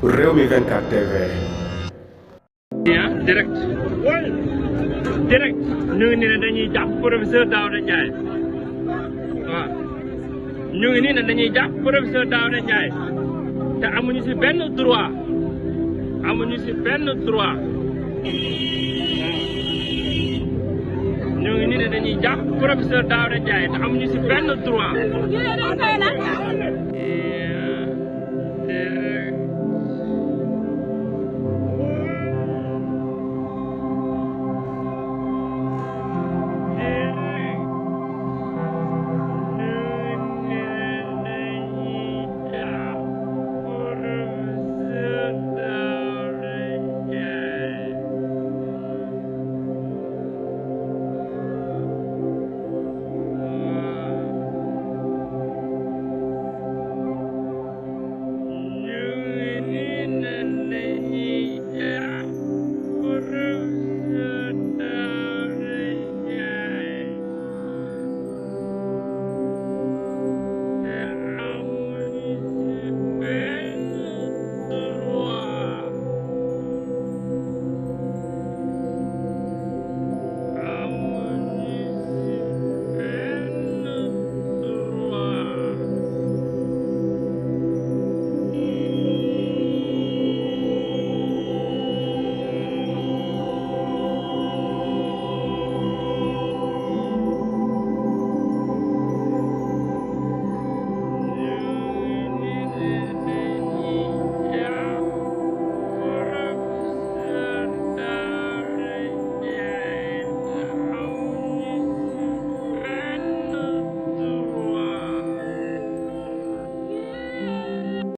Rewmi 24 TV. direct ñu ngi nii ne dañuy jàpp professeur Daouda Ndiaye waaw ñu ngi nii ne dañuy jàpp professeur Daouda Ndiaye te amuñu si benn droit ñu ngi nii ne dañuy jàpp professeur Daouda Ndiaye te amuñu si benn droit